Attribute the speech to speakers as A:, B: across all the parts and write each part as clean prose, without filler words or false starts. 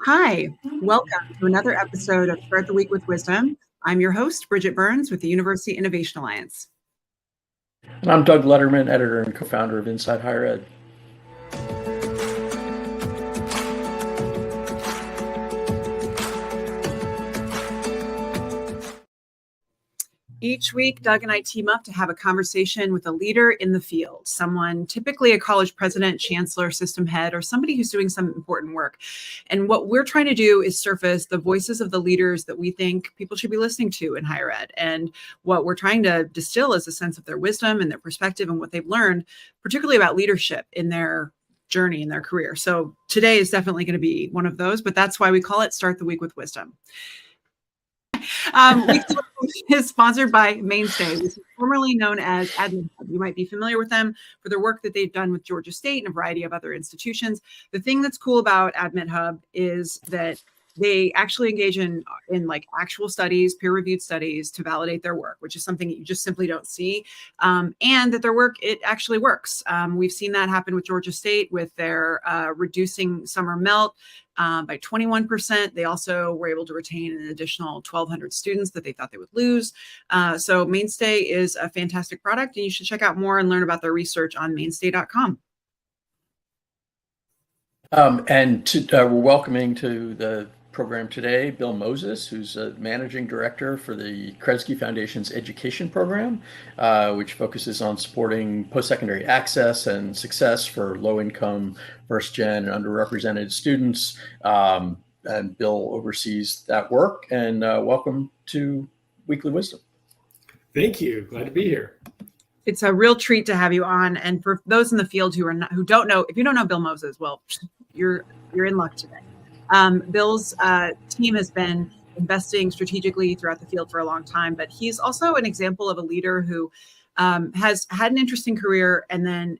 A: Hi, welcome to another episode of Start the Week with Wisdom. I'm your host, Bridget Burns with the University Innovation Alliance.
B: And I'm Doug Lederman, editor and co-founder of Inside Higher Ed.
A: Each week, Doug and I team up to have a conversation with a leader in the field, someone typically a college president, chancellor, system head, or somebody who's doing some important work. And what we're trying to do is surface the voices of the leaders that we think people should be listening to in higher ed. And what we're trying to distill is a sense of their wisdom and their perspective and what they've learned, particularly about leadership in their journey in their career. So today is definitely going to be one of those, but that's why we call it Start the Week with Wisdom. Week is sponsored by Mainstay, which is formerly known as Admin Hub. You might be familiar with them for their work that they've done with Georgia State and a variety of other institutions. The thing that's cool about Admin Hub is that they actually engage in like actual studies, peer-reviewed studies to validate their work, which is something that you just simply don't see. And that their work, it actually works. We've seen that happen with Georgia State with their reducing summer melt by 21%. They also were able to retain an additional 1,200 students that they thought they would lose. So Mainstay is a fantastic product, and you should check out more and learn about their research on mainstay.com.
B: We're welcoming to the program today Bill Moses, who's a managing director for the Kresge Foundation's education program, which focuses on supporting post-secondary access and success for low-income, first-gen, and underrepresented students. And Bill oversees that work. And welcome to Weekly Wisdom.
C: Thank you. Glad to be here.
A: It's a real treat to have you on. And for those in the field who don't know, if you don't know Bill Moses, well, you're in luck today. Bill's team has been investing strategically throughout the field for a long time, but he's also an example of a leader who has had an interesting career. And then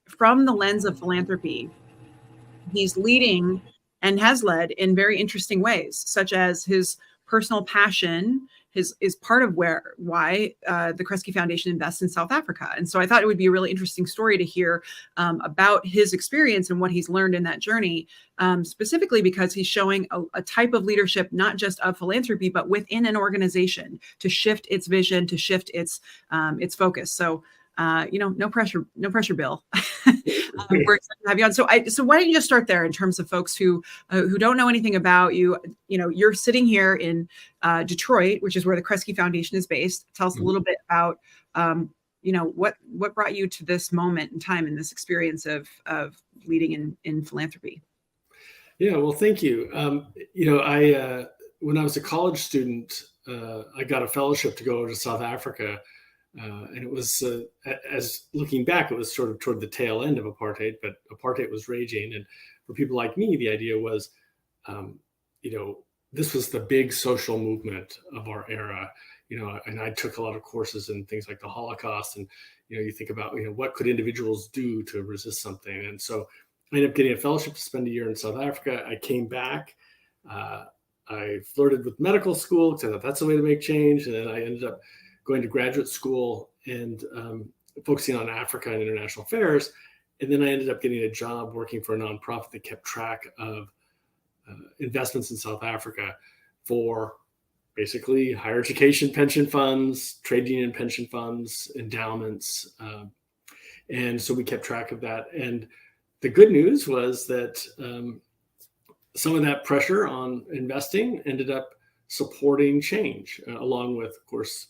A: from the lens of philanthropy, he's leading and has led in very interesting ways, such as his personal passion is part of why the Kresge Foundation invests in South Africa. And so I thought it would be a really interesting story to hear about his experience and what he's learned in that journey, specifically because he's showing a type of leadership, not just of philanthropy, but within an organization to shift its vision, to shift its focus. So no pressure, Bill. We're excited to have you on. So why don't you just start there in terms of folks who don't know anything about you? You're sitting here in Detroit, which is where the Kresge Foundation is based. Tell us a little bit about what brought you to this moment in time and this experience of leading in philanthropy.
C: Yeah, well, thank you. I when I was a college student, I got a fellowship to go over to South Africa. And it was, as looking back, it was sort of toward the tail end of apartheid, but apartheid was raging. And for people like me, the idea was, this was the big social movement of our era, and I took a lot of courses in things like the Holocaust. And, you think about, what could individuals do to resist something? And so I ended up getting a fellowship to spend a year in South Africa. I came back. I flirted with medical school because I thought that's the way to make change. And then I ended up going to graduate school and focusing on Africa and international affairs. And then I ended up getting a job working for a nonprofit that kept track of investments in South Africa for basically higher education pension funds, trade union pension funds, endowments. And so we kept track of that. And the good news was that some of that pressure on investing ended up supporting change, along with, of course,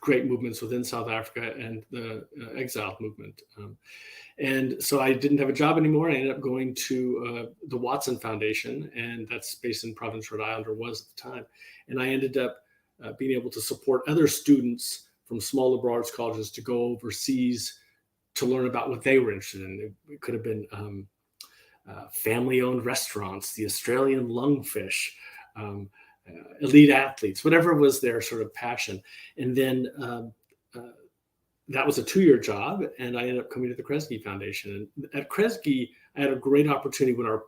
C: great movements within South Africa and the exile movement. And so I didn't have a job anymore. I ended up going to the Watson Foundation, and that's based in Providence, Rhode Island, or was at the time. And I ended up being able to support other students from small liberal arts colleges to go overseas to learn about what they were interested in. It could have been family-owned restaurants, the Australian lungfish, elite athletes, whatever was their sort of passion. And then that was a 2-year job, and I ended up coming to the Kresge Foundation. And at Kresge, I had a great opportunity when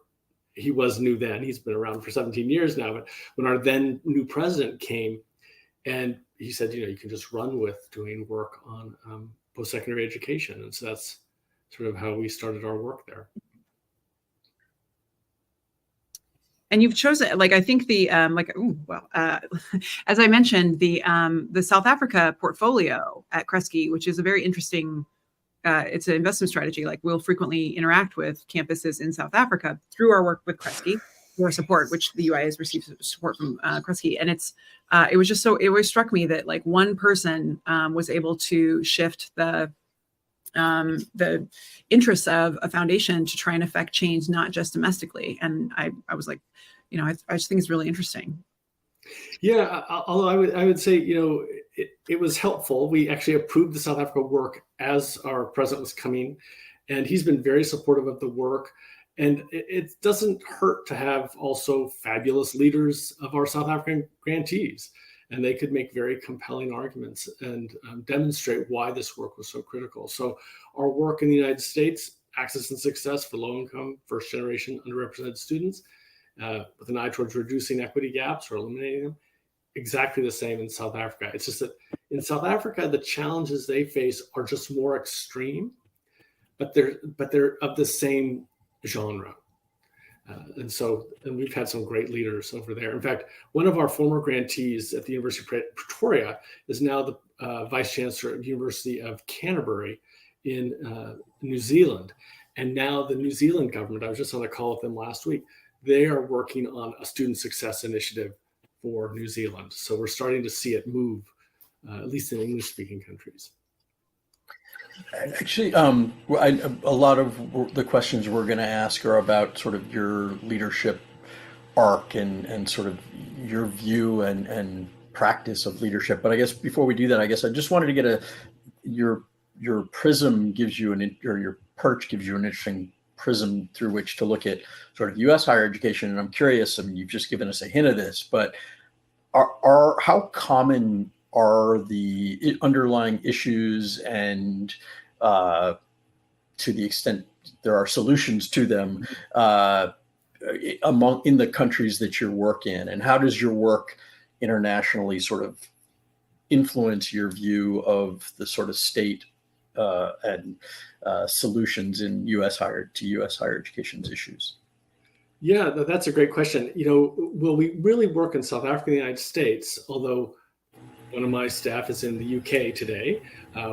C: he was new then, he's been around for 17 years now, but when our then new president came, and he said, you can just run with doing work on post-secondary education. And so that's sort of how we started our work there.
A: And you've chosen, like, I think the as I mentioned, the South Africa portfolio at Kresge, which is a very interesting, it's an investment strategy. Like, we'll frequently interact with campuses in South Africa through our work with Kresge, through our support, which the UI has received support from Kresge. And it was just so, it always struck me that like one person was able to shift the interests of a foundation to try and affect change, not just domestically. And I was like, I just think it's really interesting.
C: Yeah, although I would say, it was helpful. We actually approved the South Africa work as our president was coming, and he's been very supportive of the work. And it doesn't hurt to have also fabulous leaders of our South African grantees, and they could make very compelling arguments and demonstrate why this work was so critical. So our work in the United States, access and success for low-income, first-generation, underrepresented students, with an eye towards reducing equity gaps or eliminating them, exactly the same in South Africa. It's just that in South Africa, the challenges they face are just more extreme, but they're of the same genre. And we've had some great leaders over there. In fact, one of our former grantees at the University of Pretoria is now the Vice Chancellor of the University of Canterbury in New Zealand. And now the New Zealand government, I was just on a call with them last week, they are working on a student success initiative for New Zealand. So we're starting to see it move, at least in English-speaking countries.
B: Actually, a lot of the questions we're going to ask are about sort of your leadership arc and sort of your view and practice of leadership. But I guess before we do that, I guess I just wanted to get your prism gives you or your perch gives you an interesting prism through which to look at sort of U.S. higher education. And I'm curious, I mean, you've just given us a hint of this, but how common are the underlying issues, and to the extent there are solutions to them in the countries that you work in, and how does your work internationally sort of influence your view of the sort of state and solutions in U.S. higher education's issues?
C: Yeah, that's a great question. Well, we really work in South Africa and the United States, although one of my staff is in the UK today,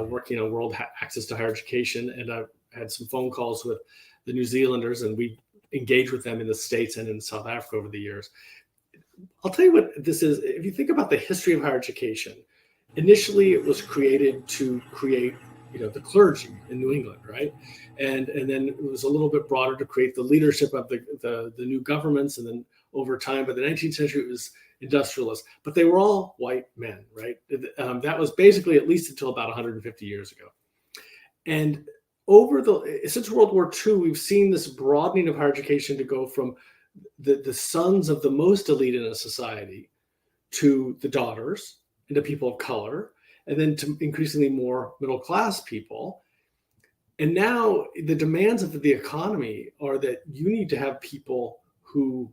C: working on world access to higher education. And I've had some phone calls with the New Zealanders, and we engage with them in the States and in South Africa over the years. I'll tell you what this is. If you think about the history of higher education, initially it was created to create, the clergy in New England, right? And then it was a little bit broader to create the leadership of the new governments. And then over time, by the 19th century, it was industrialists, but they were all white men, right? That was basically at least until about 150 years ago. And since World War II, we've seen this broadening of higher education to go from the sons of the most elite in a society to the daughters and to people of color, and then to increasingly more middle-class people. And now the demands of the economy are that you need to have people who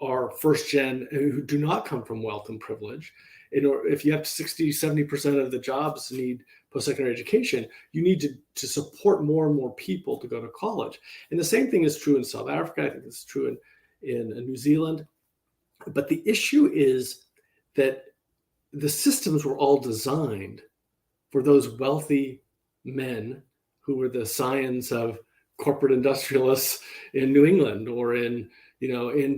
C: are first gen, who do not come from wealth and privilege. If you have 60, 70% of the jobs need post-secondary education, you need to support more and more people to go to college. And the same thing is true in South Africa. I think it's true in New Zealand. But the issue is that the systems were all designed for those wealthy men who were the scions of corporate industrialists in New England or in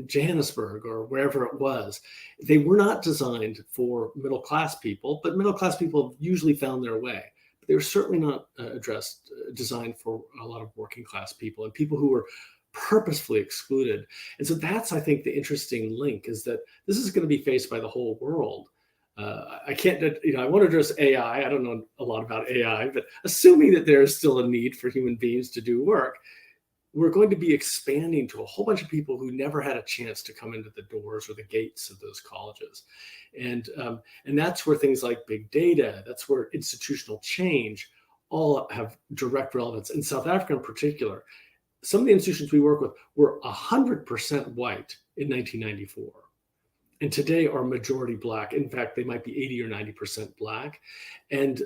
C: Johannesburg or wherever it was. They were not designed for middle-class people, but middle-class people usually found their way. But they were certainly not designed for a lot of working-class people and people who were purposefully excluded. And so that's, I think, the interesting link, is that this is going to be faced by the whole world. I can't, I want to address AI. I don't know a lot about AI, but assuming that there is still a need for human beings to do work, we're going to be expanding to a whole bunch of people who never had a chance to come into the doors or the gates of those colleges. And that's where things like big data, that's where institutional change all have direct relevance. In South Africa in particular, some of the institutions we work with were 100% white in 1994. And today are majority Black. In fact, they might be 80 or 90% Black. And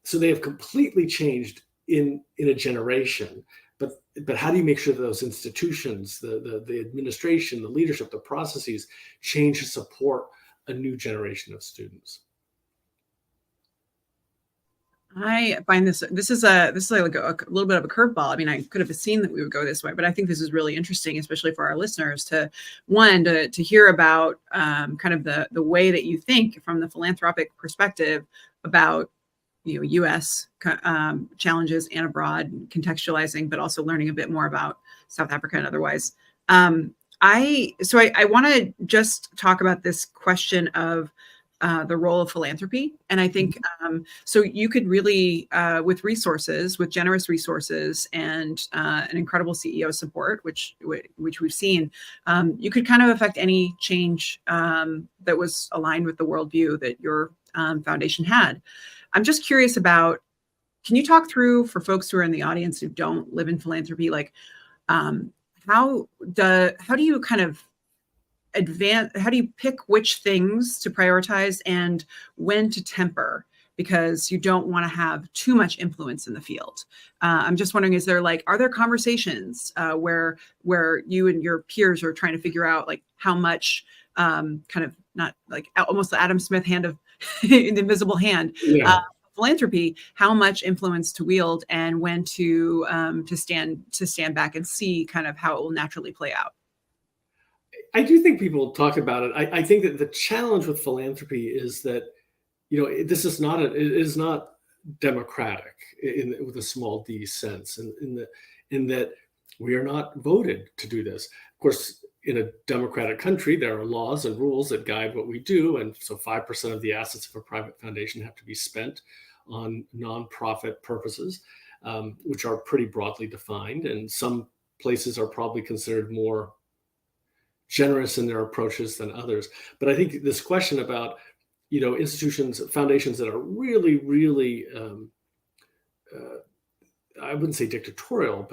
C: so they have completely changed in a generation. but how do you make sure that those institutions, the administration, the leadership, the processes change to support a new generation of students?
A: I find this is like a little bit of a curveball. I mean, I could have seen that we would go this way, but I think this is really interesting, especially for our listeners to hear about kind of the way that you think from the philanthropic perspective about U.S. Challenges and abroad, contextualizing, but also learning a bit more about South Africa and otherwise. I want to just talk about this question of the role of philanthropy. And I think so you could really, with generous resources and an incredible CEO support, which we've seen, you could kind of affect any change that was aligned with the worldview that your foundation had. I'm just curious about, can you talk through, for folks who are in the audience who don't live in philanthropy, like how do you kind of how do you pick which things to prioritize and when to temper, because you don't want to have too much influence in the field? I'm just wondering, are there conversations where you and your peers are trying to figure out like how much kind of, not like almost the Adam Smith hand of the invisible hand, philanthropy, how much influence to wield and when to stand back and see kind of how it will naturally play out?
C: I do think people talk about it. I think that the challenge with philanthropy is that, it is not democratic with a small d sense, in that we are not voted to do this. Of course, in a democratic country, there are laws and rules that guide what we do. And so 5% of the assets of a private foundation have to be spent on nonprofit purposes, which are pretty broadly defined. And some places are probably considered more generous in their approaches than others. But I think this question about, institutions, foundations that are really, really, I wouldn't say dictatorial,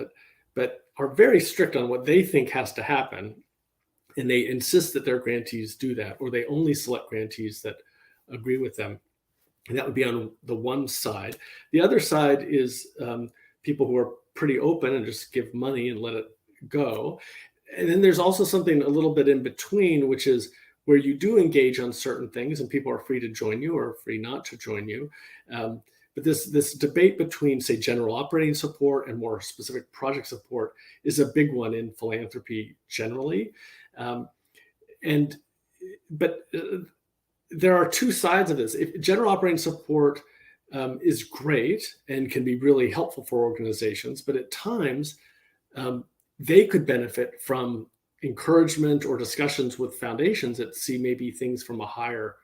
C: but are very strict on what they think has to happen. And they insist that their grantees do that, or they only select grantees that agree with them. And that would be on the one side. The other side is people who are pretty open and just give money and let it go. And then there's also something a little bit in between, which is where you do engage on certain things and people are free to join you or free not to join you. But this debate between, say, general operating support and more specific project support is a big one in philanthropy generally. But there are two sides of this. If general operating support is great and can be really helpful for organizations, but at times they could benefit from encouragement or discussions with foundations that see maybe things from a higher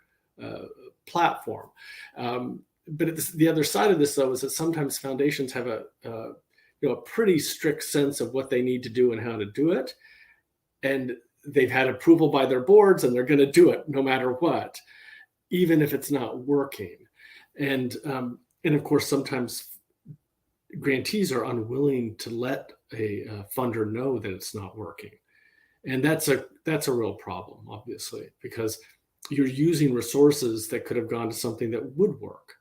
C: platform. But the other side of this, though, is that sometimes foundations have a pretty strict sense of what they need to do and how to do it. And they've had approval by their boards and they're going to do it no matter what, even if it's not working. And of course, sometimes grantees are unwilling to let a funder know that it's not working. And that's a real problem, obviously, because you're using resources that could have gone to something that would work.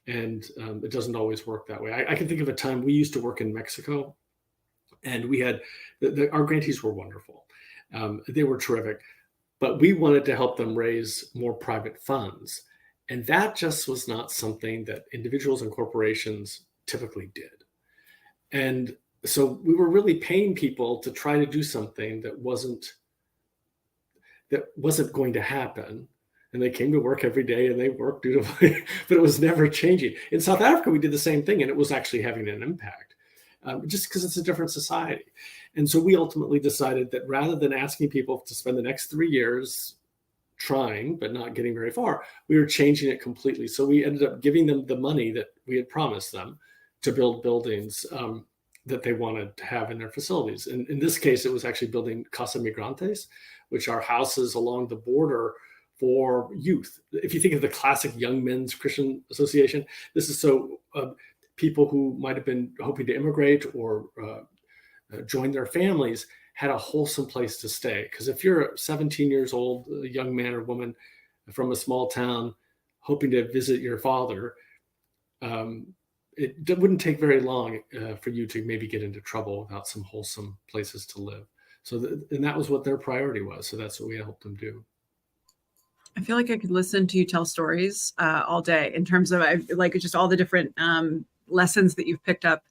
C: And it doesn't always work that way. I can think of a time we used to work in Mexico, and we had our grantees were wonderful. They were terrific, but we wanted to help them raise more private funds. And that just was not something that individuals and corporations typically did. And so we were really paying people to try to do something that wasn't going to happen. And they came to work every day and they worked dutifully, but it was never changing. In South Africa, we did the same thing and it was actually having an impact, just because it's a different society. And so we ultimately decided that rather than asking people to spend the next 3 years trying, but not getting very far, we were changing it completely. So we ended up giving them the money that we had promised them to build buildings that they wanted to have in their facilities. And in this case, it was actually building Casa Migrantes, which are houses along the border for youth. If you think of the classic Young Men's Christian Association, this is so people who might have been hoping to immigrate or join their families had a wholesome place to stay. Because if you're 17 years old, a young man or woman from a small town hoping to visit your father, and it wouldn't take very long for you to maybe get into trouble without some wholesome places to live. So, and that was what their priority was. So that's what we helped them do.
A: I feel like I could listen to you tell stories all day in terms of like just all the different lessons that you've picked up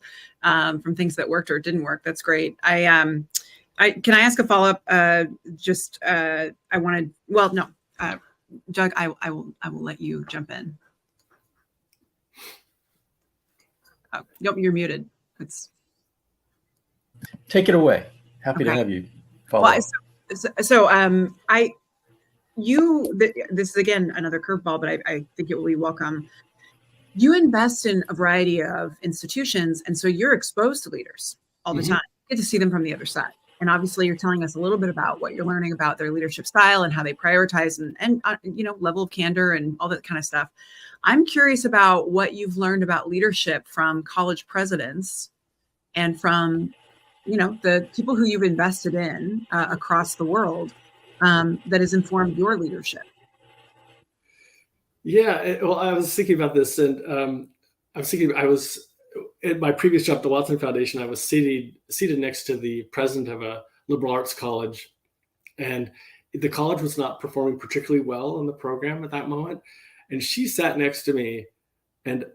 A: from things that worked or didn't work. That's great. Can I ask a follow up? Doug, I will let you jump in. Oh, nope, you're muted.
B: Take it away. Happy to have you follow up.
A: This is again another curveball, but I think it will be welcome. You invest in a variety of institutions, and so you're exposed to leaders all the time. You get to see them from the other side. And obviously you're telling us a little bit about what you're learning about their leadership style and how they prioritize and level of candor and all that kind of stuff. I'm curious about what you've learned about leadership from college presidents and from, the people who you've invested in across the world that has informed your leadership.
C: Yeah, well, I was thinking about this, and I was at my previous job at the Watson Foundation. I was seated next to the president of a liberal arts college, and the college was not performing particularly well in the program at that moment. And she sat next to me, and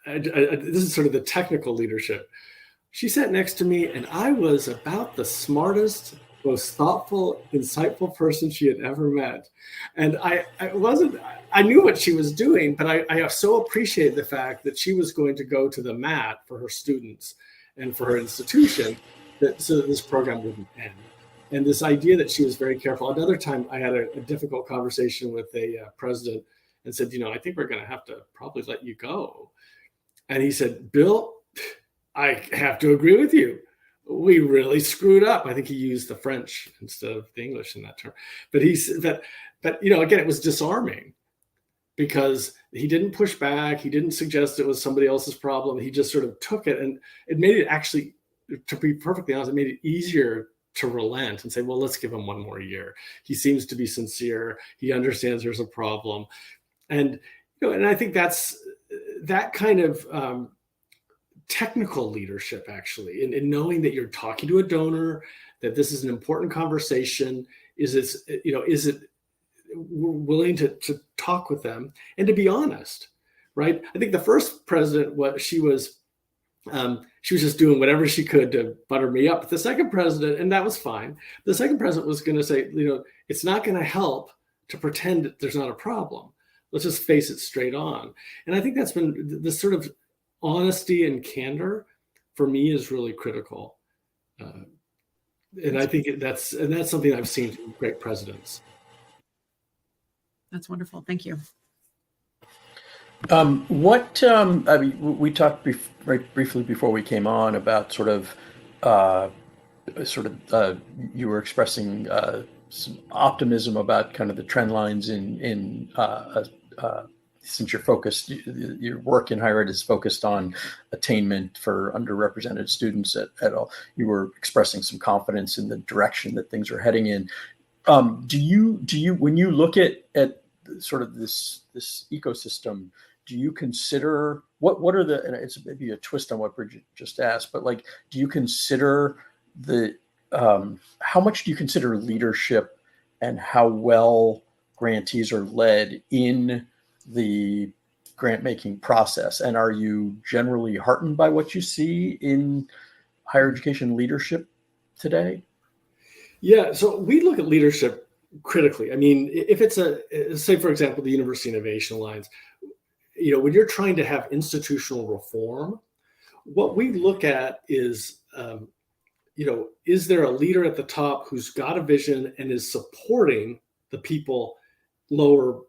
C: this is sort of the technical leadership. She sat next to me, and I was about the smartest, most thoughtful, insightful person she had ever met. And I knew what she was doing, but I so appreciated the fact that she was going to go to the mat for her students and for her institution so that this program wouldn't end. And this idea that she was very careful. Another time I had a difficult conversation with a president and said, I think we're going to have to probably let you go. And he said, Bill, I have to agree with you. We really screwed up. I think he used the French instead of the English in that term. But again, it was disarming because he didn't push back. He didn't suggest it was somebody else's problem. He just sort of took it, and it made it actually, to be perfectly honest, it made it easier to relent and say, well, let's give him one more year. He seems to be sincere. He understands there's a problem. And, and I think that's that kind of technical leadership, actually, in knowing that you're talking to a donor, that this is an important conversation. Is it we're willing to talk with them and to be honest, right? I think the first president, she was just doing whatever she could to butter me up. But the second president, and that was fine. The second president was going to say, it's not going to help to pretend that there's not a problem. Let's just face it straight on. And I think that's been this sort of honesty and candor for me is really critical. And I think that's something I've seen from great presidents.
A: That's wonderful. Thank you.
B: We talked briefly before we came on about you were expressing some optimism about kind of the trend lines in since you're focused, your work in higher ed is focused on attainment for underrepresented students at all. You were expressing some confidence in the direction that things are heading in. Do you when you look at sort of this ecosystem, do you consider what are the, and it's maybe a twist on what Bridget just asked, but like, do you consider how much do you consider leadership and how well grantees are led in the grant making process? And are you generally heartened by what you see in higher education leadership today?
C: Yeah, so we look at leadership critically. I mean, if it's say, for example, the University Innovation Alliance, when you're trying to have institutional reform, what we look at is, is there a leader at the top who's got a vision and is supporting the people lower,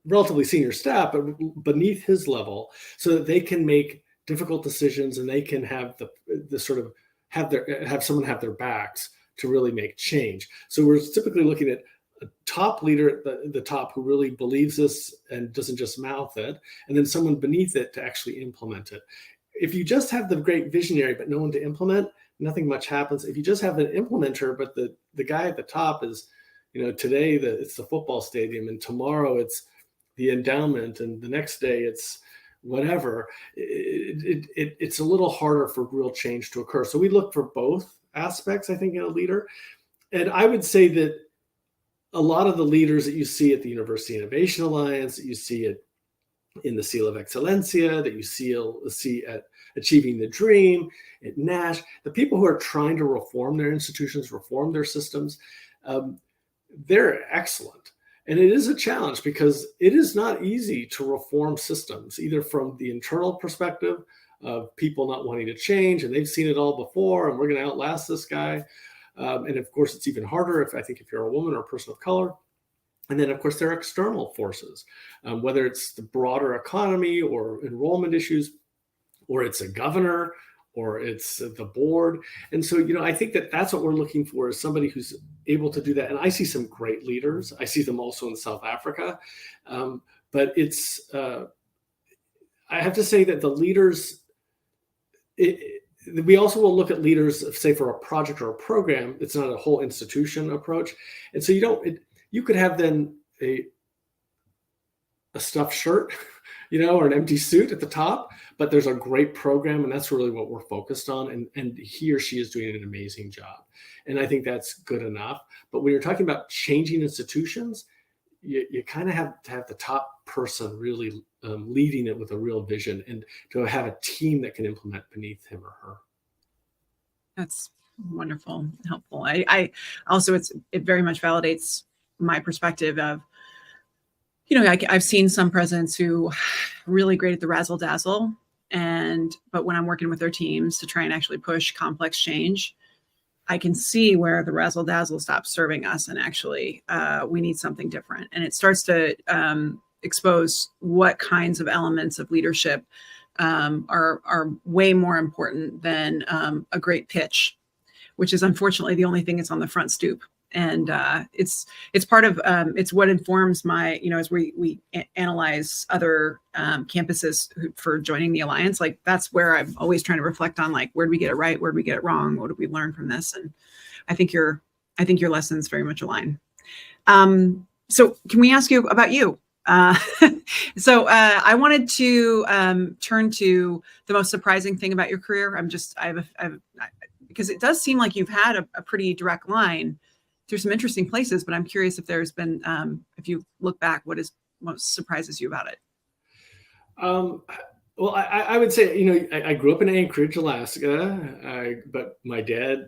C: relatively senior staff, but beneath his level, so that they can make difficult decisions and they can have the sort of have someone have their backs to really make change. So we're typically looking at a top leader at the top who really believes this and doesn't just mouth it, and then someone beneath it to actually implement it. If you just have the great visionary but no one to implement, nothing much happens. If you just have an implementer, but the guy at the top is, today it's the football stadium, and tomorrow it's the endowment, and the next day it's whatever, it's a little harder for real change to occur. So we look for both aspects, I think, in a leader. And I would say that a lot of the leaders that you see at the University Innovation Alliance, that you see it in the Seal of Excellencia, that you see at Achieving the Dream, at NASH, the people who are trying to reform their institutions, reform their systems, they're excellent. And it is a challenge because it is not easy to reform systems, either from the internal perspective of people not wanting to change, and they've seen it all before, and we're going to outlast this guy. And of course, it's even harder if you're a woman or a person of color. And then, of course, there are external forces, whether it's the broader economy or enrollment issues, or it's a governor, or it's the board. And so, I think that's what we're looking for, is somebody who's able to do that. And I see some great leaders. I see them also in South Africa. But I have to say that the leaders, we also will look at leaders, say, for a project or a program. It's not a whole institution approach. And so you could have then a stuffed shirt, or an empty suit at the top, but there's a great program, and that's really what we're focused on. And he or she is doing an amazing job. And I think that's good enough. But when you're talking about changing institutions, you kind of have to have the top person really leading it with a real vision, and to have a team that can implement beneath him or her.
A: That's wonderful, helpful. I also, it very much validates my perspective of, I've seen some presidents who really great at the razzle dazzle, but when I'm working with their teams to try and actually push complex change, I can see where the razzle dazzle stops serving us, and actually we need something different. And it starts to expose what kinds of elements of leadership are way more important than a great pitch, which is unfortunately the only thing that's on the front stoop. And it's part of it's what informs my, as we analyze other campuses for joining the Alliance. Like, that's where I'm always trying to reflect on, like, where did we get it right? Where did we get it wrong? What did we learn from this? And I think your lessons very much align. So can we ask you about you? So I wanted to turn to the most surprising thing about your career. Because it does seem like you've had a pretty direct line through some interesting places, but I'm curious if there's been, if you look back, what surprises you about it?
C: Well, I would say, I grew up in Anchorage, Alaska, but my dad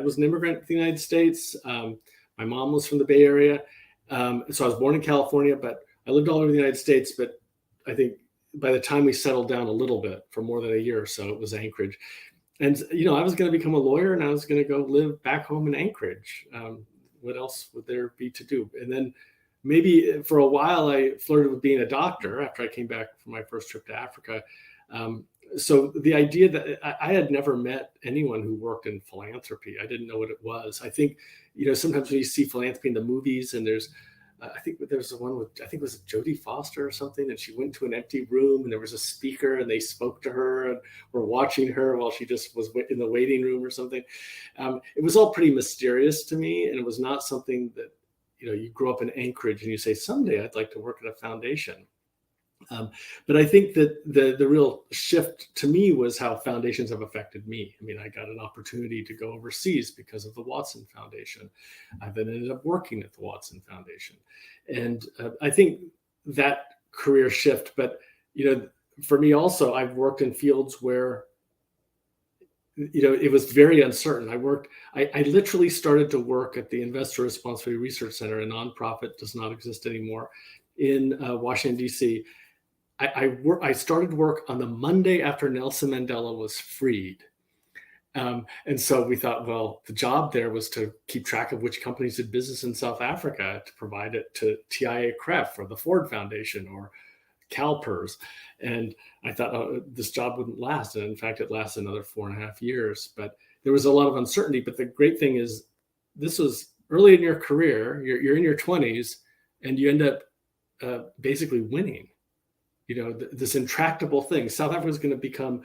C: was an immigrant to the United States. My mom was from the Bay Area. So I was born in California, but I lived all over the United States. But I think by the time we settled down a little bit, for more than a year or so, it was Anchorage. And, I was going to become a lawyer, and I was going to go live back home in Anchorage. What else would there be to do? And then maybe for a while I flirted with being a doctor after I came back from my first trip to Africa. So the idea that I had never met anyone who worked in philanthropy, I didn't know what it was. I think, sometimes when you see philanthropy in the movies, and I think there's the one with, I think it was Jodie Foster or something, and she went to an empty room and there was a speaker and they spoke to her and were watching her while she just was in the waiting room or something. It was all pretty mysterious to me, and it was not something that, you grow up in Anchorage and you say, someday I'd like to work at a foundation. But I think that the real shift to me was how foundations have affected me. I mean, I got an opportunity to go overseas because of the Watson Foundation. I then ended up working at the Watson Foundation. And I think that career shift, but, for me also, I've worked in fields where, it was very uncertain. I literally started to work at the Investor Responsibility Research Center, a nonprofit, does not exist anymore, in Washington, D.C. I started work on the Monday after Nelson Mandela was freed. And so we thought, well, the job there was to keep track of which companies did business in South Africa, to provide it to TIAA-CREF or the Ford Foundation or CalPERS. And I thought, oh, this job wouldn't last. And in fact, it lasted another 4.5 years. But there was a lot of uncertainty. But the great thing is, this was early in your career, you're in your 20s, and you end up basically winning. This intractable thing. South Africa is going to become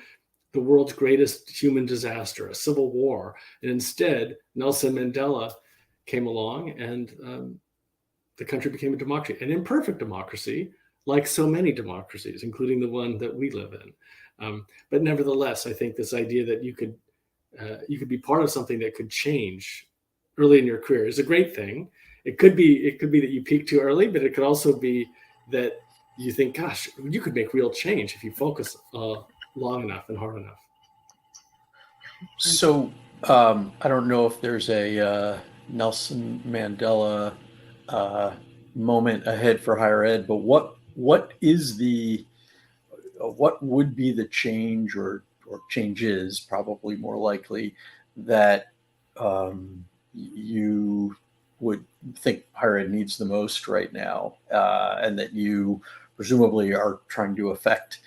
C: the world's greatest human disaster, a civil war. And instead, Nelson Mandela came along, and the country became a democracy, an imperfect democracy, like so many democracies, including the one that we live in. But nevertheless, I think this idea that you could be part of something that could change early in your career is a great thing. It could be that you peak too early, but it could also be that you think, gosh, you could make real change if you focus long enough and hard enough.
B: So I don't know if there's a Nelson Mandela moment ahead for higher ed, but what would be the change or changes, probably more likely, that you would think higher ed needs the most right now, and that you presumably are trying to affect,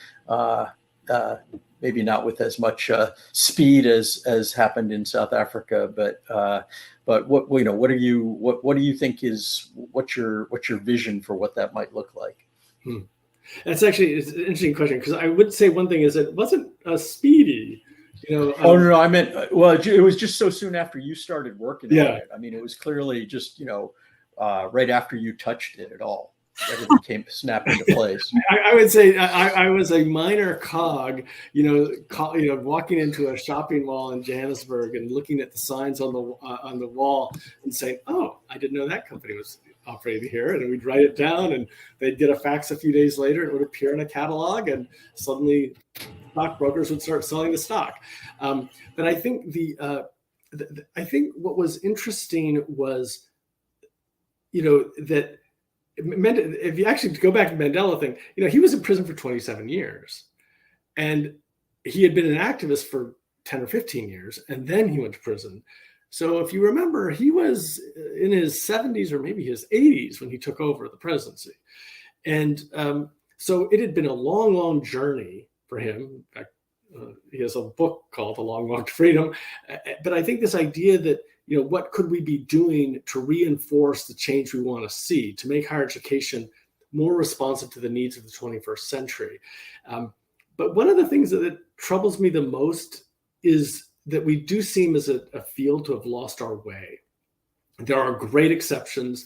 B: maybe not with as much speed as happened in South Africa, but what do you think what's your vision for what that might look like?
C: It's an interesting question, because I would say one thing is it wasn't speedy.
B: Oh no, I meant, well, it was just so soon after you started working on it. I mean, it was clearly just right after you touched it at all. Everything snapped into place.
C: I would say I was a minor cog, walking into a shopping mall in Johannesburg and looking at the signs on the wall and saying, "Oh, I didn't know that company was operating here." And we'd write it down, and they'd get a fax a few days later, and it would appear in a catalog, and suddenly stockbrokers would start selling the stock. But I think I think what was interesting was, that. If you actually go back to the Mandela thing, he was in prison for 27 years, and he had been an activist for 10 or 15 years, and then he went to prison. So if you remember, he was in his 70s or maybe his 80s when he took over the presidency. And so it had been a long, long journey for him. In fact, he has a book called The Long Walk to Freedom. But I think this idea that, what could we be doing to reinforce the change we want to see, to make higher education more responsive to the needs of the 21st century? But one of the things that troubles me the most is that we do seem as a field to have lost our way. There are great exceptions,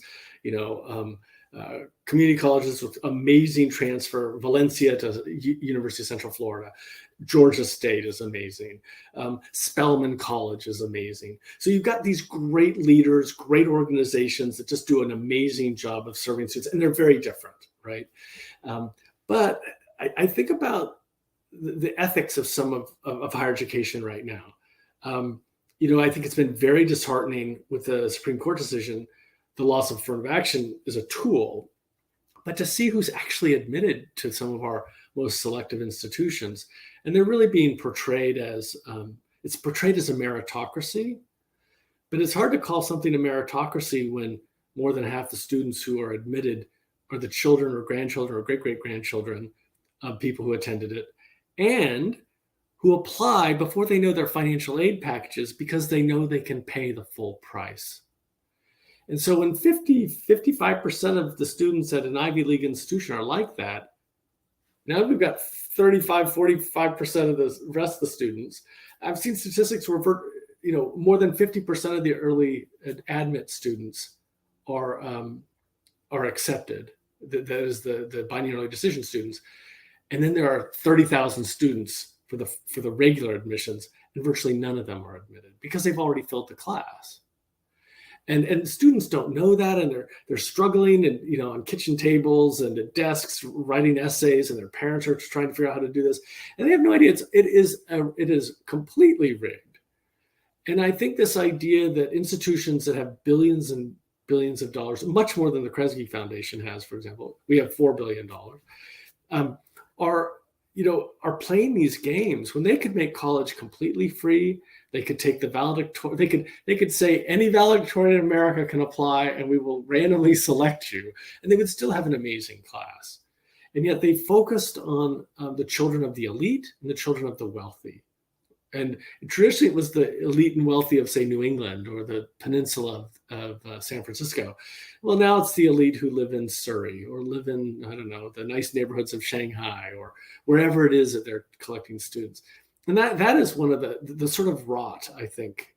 C: community colleges with amazing transfer. Valencia to University of Central Florida. Georgia State is amazing. Spelman College is amazing. So you've got these great leaders, great organizations that just do an amazing job of serving students, and they're very different, right? But I think about the ethics of some of higher education right now. I think it's been very disheartening with the Supreme Court decision. The loss of affirmative action is a tool, but to see who's actually admitted to some of our most selective institutions, and they're really being portrayed as, it's portrayed as a meritocracy, but it's hard to call something a meritocracy when more than half the students who are admitted are the children or grandchildren or great-great-grandchildren of people who attended it, and who apply before they know their financial aid packages because they know they can pay the full price. And so when 55% of the students at an Ivy League institution are like that, now we've got 45% of the rest of the students. I've seen statistics where, more than 50% of the early admit students are accepted. That is the binding early decision students. And then there are 30,000 students for the regular admissions, and virtually none of them are admitted because they've already filled the class. And students don't know that, and they're struggling, and on kitchen tables and at desks writing essays, and their parents are trying to figure out how to do this, and they have no idea. It is completely rigged. And I think this idea that institutions that have billions and billions of dollars, much more than the Kresge Foundation has, for example, we have $4 billion, are playing these games when they could make college completely free. They could take the valedictorian. They could say any valedictorian in America can apply, and we will randomly select you, and they would still have an amazing class. And yet they focused on the children of the elite and the children of the wealthy. And traditionally, it was the elite and wealthy of, say, New England or the peninsula of San Francisco. Well, now it's the elite who live in Surrey or live in, I don't know, the nice neighborhoods of Shanghai or wherever it is that they're collecting students. And that is one of the sort of rot, I think,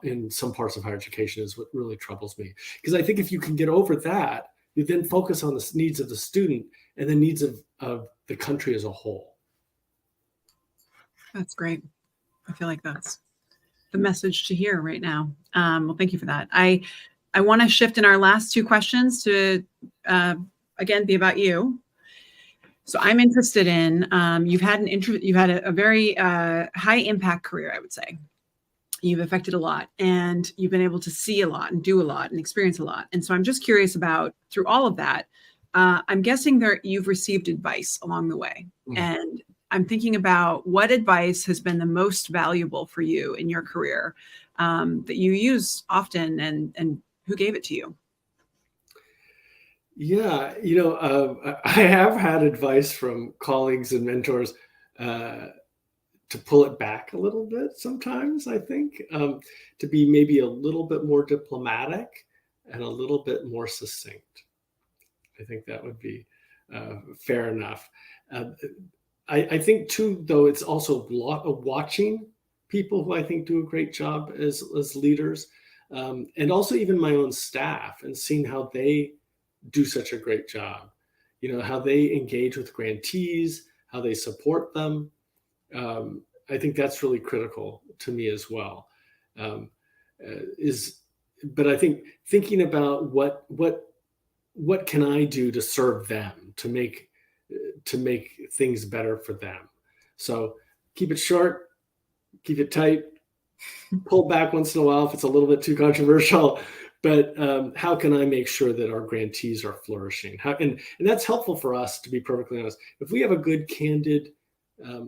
C: in some parts of higher education is what really troubles me. Because I think if you can get over that, you then focus on the needs of the student and the needs of the country as a whole.
A: That's great. I feel like that's the message to hear right now. Well, thank you for that. I want to shift in our last two questions to, again, be about you. So I'm interested in, you've had a very high impact career, I would say. You've affected a lot, and you've been able to see a lot and do a lot and experience a lot. And so I'm just curious about, through all of that, I'm guessing that you've received advice along the way. And I'm thinking about what advice has been the most valuable for you in your career that you use often, and who gave it to you?
C: Yeah, I have had advice from colleagues and mentors to pull it back a little bit sometimes, I think, to be maybe a little bit more diplomatic and a little bit more succinct. I think that would be fair enough. I think too, though, it's also a lot of watching people who I think do a great job as leaders, and also even my own staff, and seeing how they do such a great job, how they engage with grantees, how they support them. I think that's really critical to me as well. But I think thinking about what can I do to serve them, to make things better for them. So keep it short, keep it tight, pull back once in a while if it's a little bit too controversial. But how can I make sure that our grantees are flourishing? And that's helpful for us, to be perfectly honest. If we have a good, candid,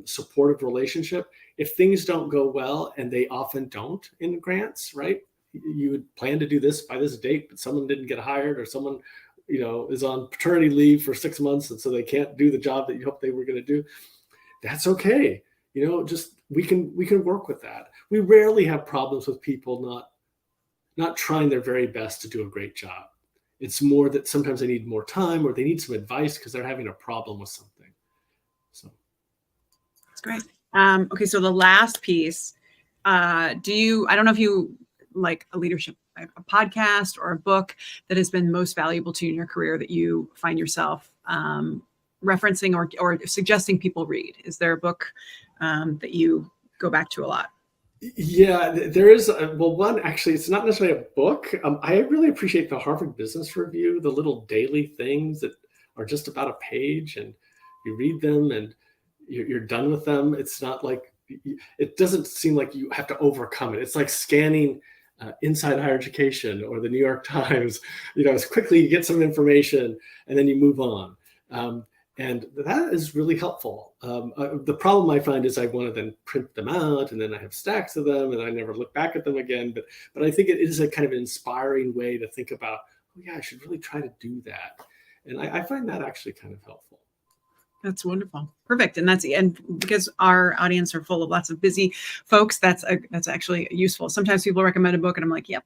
C: supportive relationship, if things don't go well, and they often don't in grants, right? You would plan to do this by this date, but someone didn't get hired, or someone, is on paternity leave for 6 months, and so they can't do the job that you hoped they were going to do. That's okay. Just we can work with that. We rarely have problems with people not trying their very best to do a great job. It's more that sometimes they need more time, or they need some advice because they're having a problem with something. So
A: that's great. Okay, so the last piece, I don't know if you like a leadership, a podcast or a book that has been most valuable to you in your career that you find yourself referencing or suggesting people read? Is there a book that you go back to a lot?
C: Yeah, there is. One, actually, it's not necessarily a book. I really appreciate the Harvard Business Review, the little daily things that are just about a page, and you read them and you're done with them. It's not like, it doesn't seem like you have to overcome it. It's like scanning Inside Higher Education or the New York Times. As quickly you get some information and then you move on. And that is really helpful. The problem I find is I want to then print them out, and then I have stacks of them, and I never look back at them again. But I think it is a kind of inspiring way to think about, oh yeah, I should really try to do that. And I find that actually kind of helpful.
A: That's wonderful. Perfect. And because our audience are full of lots of busy folks, that's actually useful. Sometimes people recommend a book and I'm like, yep,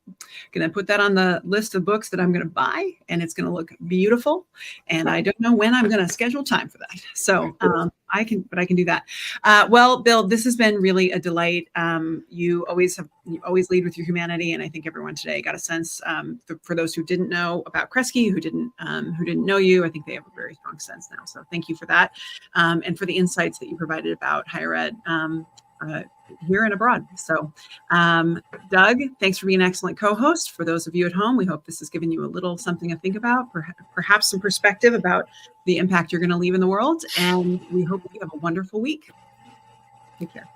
A: going to put that on the list of books that I'm going to buy, and it's going to look beautiful. And I don't know when I'm going to schedule time for that. So I can do that. Well, Bill, this has been really a delight. You always lead with your humanity. And I think everyone today got a sense, for those who didn't know about Kresge, who didn't know you, I think they have a very strong sense now. So thank you for that. And for the insights that you provided about higher ed here and abroad. So, Doug, thanks for being an excellent co-host. For those of you at home, we hope this has given you a little something to think about, perhaps some perspective about the impact you're going to leave in the world. And we hope you have a wonderful week. Take care.